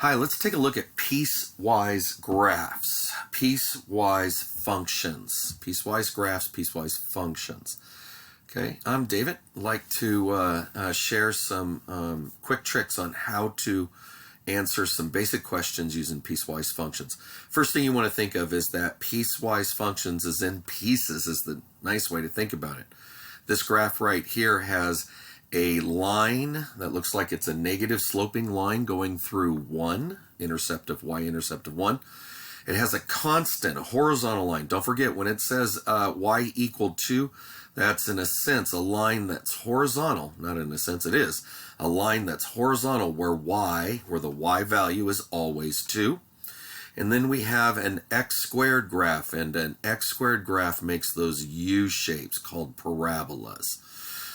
Hi, let's take a look at piecewise graphs, piecewise functions, piecewise graphs, piecewise functions. Okay, I'm David. I'd like to share some quick tricks on how to answer some basic questions using piecewise functions. First thing you want to think of is that piecewise functions is in pieces is the nice way to think about it. This graph right here has a line that looks like it's a negative sloping line going through 1, intercept of y-intercept of 1. It has a constant, a horizontal line. Don't forget, when it says y equal 2, that's in a sense a line that's horizontal. Not in a sense, it is. A line that's horizontal where the y value is always 2. And then we have an x squared graph, and an x squared graph makes those U shapes called parabolas.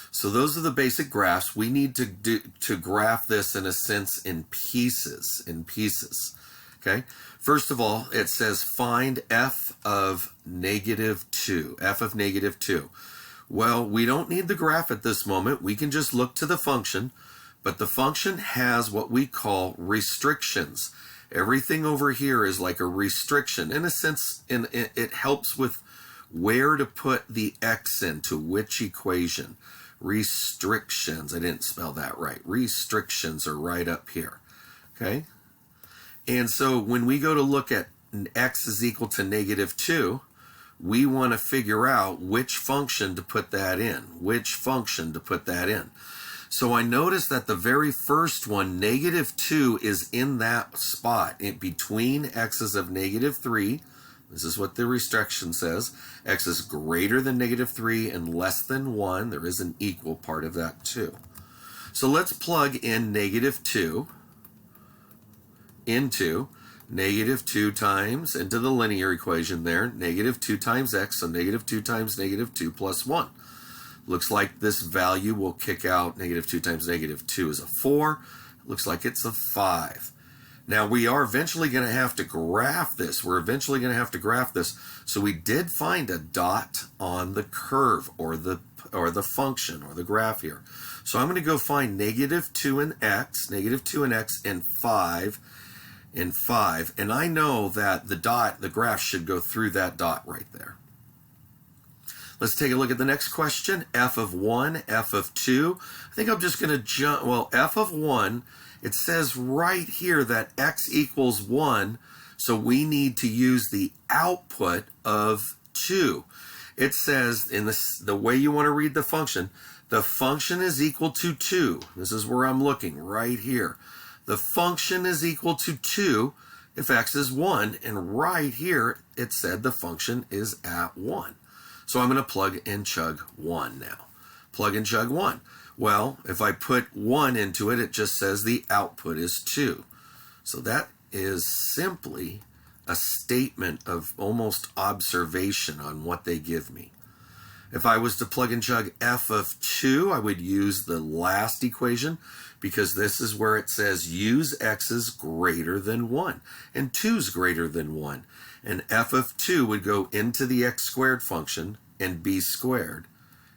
So those are the basic graphs. We need to graph this in a sense in pieces, okay? First of all, it says find f of -2, f of -2. Well, we don't need the graph at this moment. We can just look to the function, but the function has what we call restrictions. Everything over here is like a restriction. In a sense, it helps with where to put the x into which equation. Restrictions. I didn't spell that right. Restrictions are right up here. Okay? And so when we go to look at x is equal to -2, we want to figure out which function to put that in. Which function to put that in. So I noticed that the very first one, -2, is in that spot in between x's of -3. This is what the restriction says. X is greater than -3 and less than 1. There is an equal part of that too. So let's plug in -2 into -2 times into the linear equation there. -2 times x, so -2 times -2 plus 1. Looks like this value will kick out -2 times -2 is a 4. Looks like it's a 5. Now, we are eventually going to have to graph this. So we did find a dot on the curve or the function or the graph here. So I'm going to go find -2 in x, and 5 in 5. And I know that the graph should go through that dot right there. Let's take a look at the next question. F of 1, F of 2. I think I'm just going to jump, well, F of 1, it says right here that x equals 1, so we need to use the output of 2. It says, in the way you want to read the function is equal to 2. This is where I'm looking, right here. The function is equal to 2 if x is 1, and right here it said the function is at 1. So I'm going to plug and chug 1 now. Plug and chug 1. Well, if I put 1 into it, it just says the output is 2. So that is simply a statement of almost observation on what they give me. If I was to plug and chug f of 2, I would use the last equation because this is where it says use x's greater than 1 and 2's greater than 1. And f of 2 would go into the x squared function and b squared,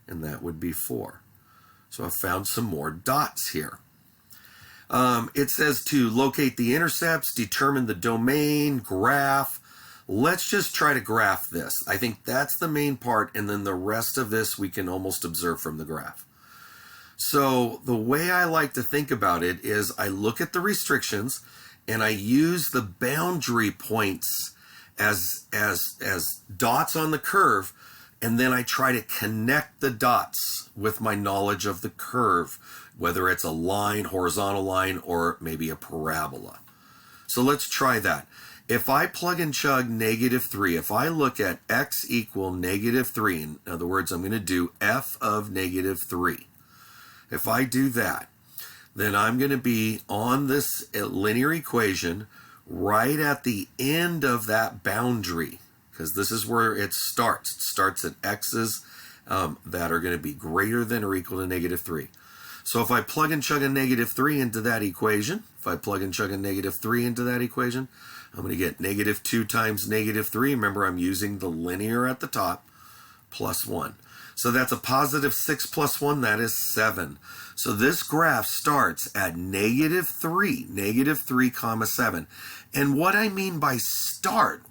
and that would be 4. So I found some more dots here. It says to locate the intercepts, determine the domain, graph. Let's just try to graph this. I think that's the main part, and then the rest of this we can almost observe from the graph. So the way I like to think about it is I look at the restrictions and I use the boundary points as dots on the curve, and then I try to connect the dots with my knowledge of the curve, whether it's a line, horizontal line, or maybe a parabola. So let's try that. If I plug and chug -3, if I look at x equal -3, in other words, I'm going to do f of -3. If I do that, then I'm going to be on this linear equation right at the end of that boundary, because this is where it starts. It starts at x's that are going to be greater than or equal to -3. So if I plug and chug a -3 into that equation, I'm going to get -2 times -3. Remember, I'm using the linear at the top, plus 1. So that's a positive 6 plus 1, that is 7. So this graph starts at -3 comma 7. And what I mean by start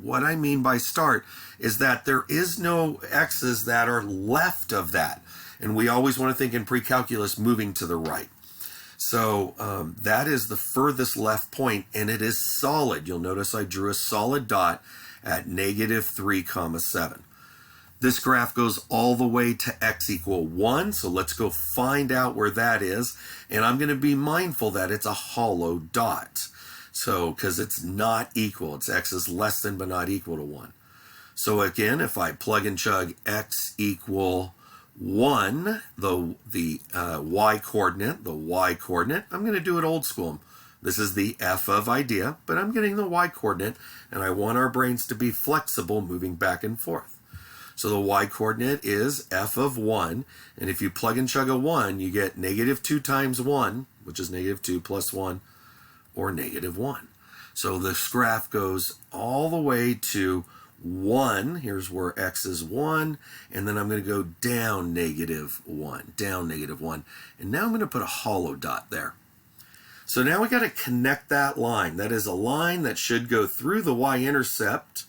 is that there is no x's that are left of that. And we always want to think in pre-calculus moving to the right. So that is the furthest left point, and it is solid. You'll notice I drew a solid dot at -3 comma 7. This graph goes all the way to x equal 1, so let's go find out where that is. And I'm going to be mindful that it's a hollow dot. So, because it's not equal, it's x is less than but not equal to 1. So again, if I plug and chug x equal 1, the y coordinate, I'm going to do it old school. This is the f of idea, but I'm getting the y coordinate, and I want our brains to be flexible moving back and forth. So the y coordinate is f of 1, and if you plug and chug a 1, you get -2 times 1, which is -2 plus 1, or -1. So this graph goes all the way to 1. Here's where x is 1, and then I'm going to go down -1, down -1, and now I'm going to put a hollow dot there. So now we got to connect that line. That is a line that should go through the y-intercept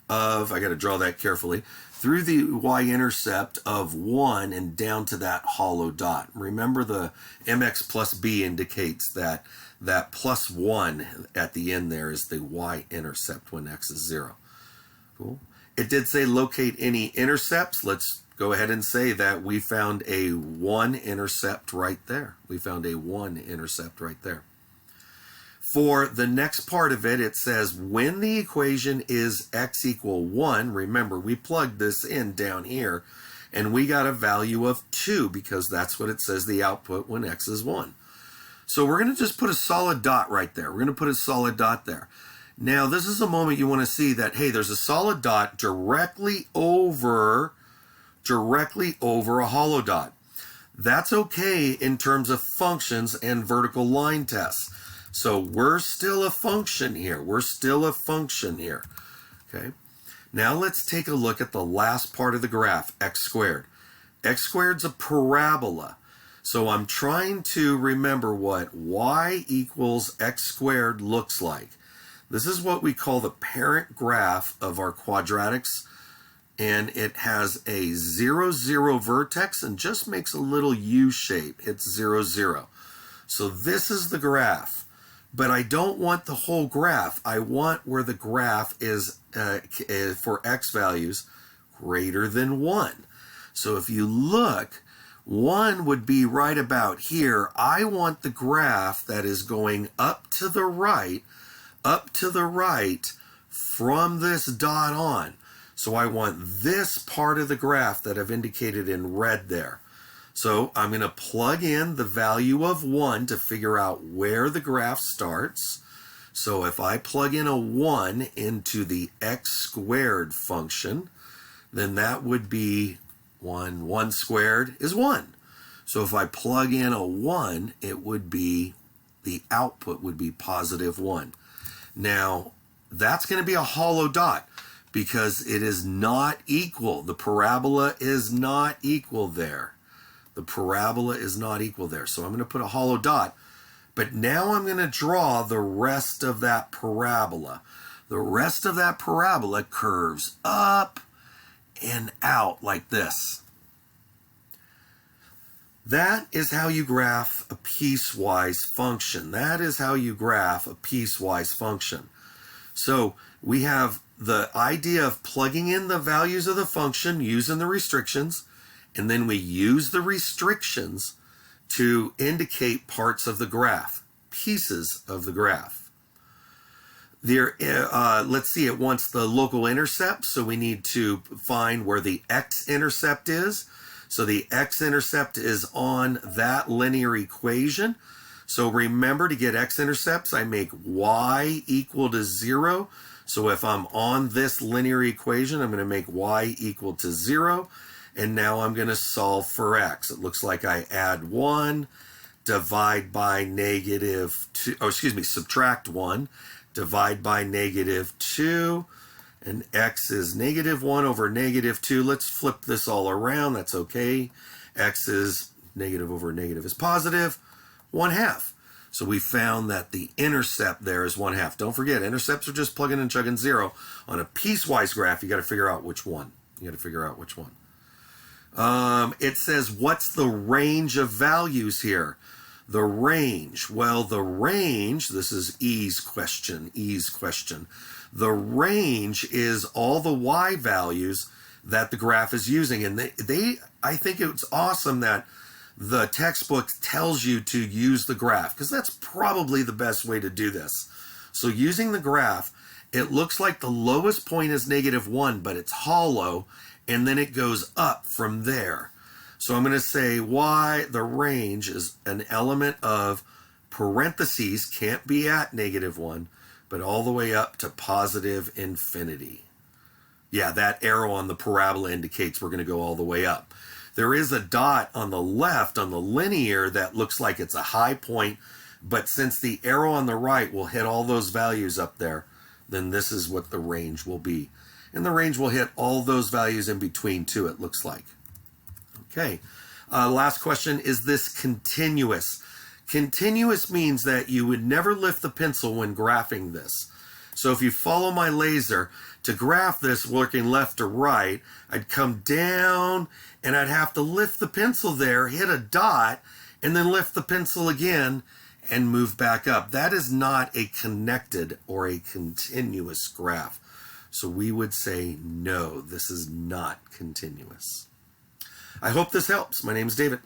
of, I got to draw that carefully, through the y-intercept of 1 and down to that hollow dot. Remember, the mx plus b indicates that that plus 1 at the end there is the y-intercept when x is 0. Cool. It did say locate any intercepts. Let's go ahead and say that we found a 1 intercept right there. We found a 1 intercept right there. For the next part of it, it says when the equation is x equal 1, remember we plugged this in down here, and we got a value of 2 because that's what it says the output when x is 1. So we're going to just put a solid dot right there. We're going to put a solid dot there. Now this is a moment you want to see that, hey, there's a solid dot directly over a hollow dot. That's okay in terms of functions and vertical line tests. So we're still a function here. Okay. Now let's take a look at the last part of the graph, x squared. X squared's a parabola. So I'm trying to remember what y equals x squared looks like. This is what we call the parent graph of our quadratics, and it has a 0, 0 vertex and just makes a little U shape. It's 0, 0. So this is the graph. But I don't want the whole graph. I want where the graph is for x values greater than 1. So if you look, 1 would be right about here. I want the graph that is going up to the right from this dot on. So I want this part of the graph that I've indicated in red there. So I'm going to plug in the value of 1 to figure out where the graph starts. So if I plug in a 1 into the x squared function, then that would be 1. 1 squared is 1. So if I plug in a 1, it would be, the output would be positive 1. Now, that's going to be a hollow dot because it is not equal. The parabola is not equal there. The parabola is not equal there. So I'm going to put a hollow dot. But now I'm going to draw the rest of that parabola. The rest of that parabola curves up and out like this. That is how you graph a piecewise function. That is how you graph a piecewise function. So we have the idea of plugging in the values of the function using the restrictions, and then we use the restrictions to indicate parts of the graph, pieces of the graph. There, let's see, it wants the local intercept, so we need to find where the x-intercept is. So the x-intercept is on that linear equation. So remember, to get x-intercepts, I make y equal to 0. So if I'm on this linear equation, I'm going to make y equal to 0. And now I'm going to solve for x. It looks like I add 1, divide by -2, subtract 1, divide by -2, and x is -1 over -2. Let's flip this all around. That's okay. X is negative over negative is positive, 1/2. So we found that the intercept there is 1/2. Don't forget, intercepts are just plugging and chugging 0. On a piecewise graph, you got to figure out which one. It says, what's the range of values here? The range. Well, the range, this is E's question. The range is all the y values that the graph is using. And I think it's awesome that the textbook tells you to use the graph, because that's probably the best way to do this. So using the graph, it looks like the lowest point is -1, but it's hollow, and then it goes up from there. So I'm going to say y, the range, is an element of parentheses, can't be at -1, but all the way up to positive infinity. Yeah, that arrow on the parabola indicates we're going to go all the way up. There is a dot on the left, on the linear, that looks like it's a high point, but since the arrow on the right will hit all those values up there, then this is what the range will be. And the range will hit all those values in between too, it looks like. Okay, last question, is this continuous? Continuous means that you would never lift the pencil when graphing this. So if you follow my laser, to graph this working left to right, I'd come down and I'd have to lift the pencil there, hit a dot, and then lift the pencil again and move back up. That is not a connected or a continuous graph. So we would say, no, this is not continuous. I hope this helps. My name is David.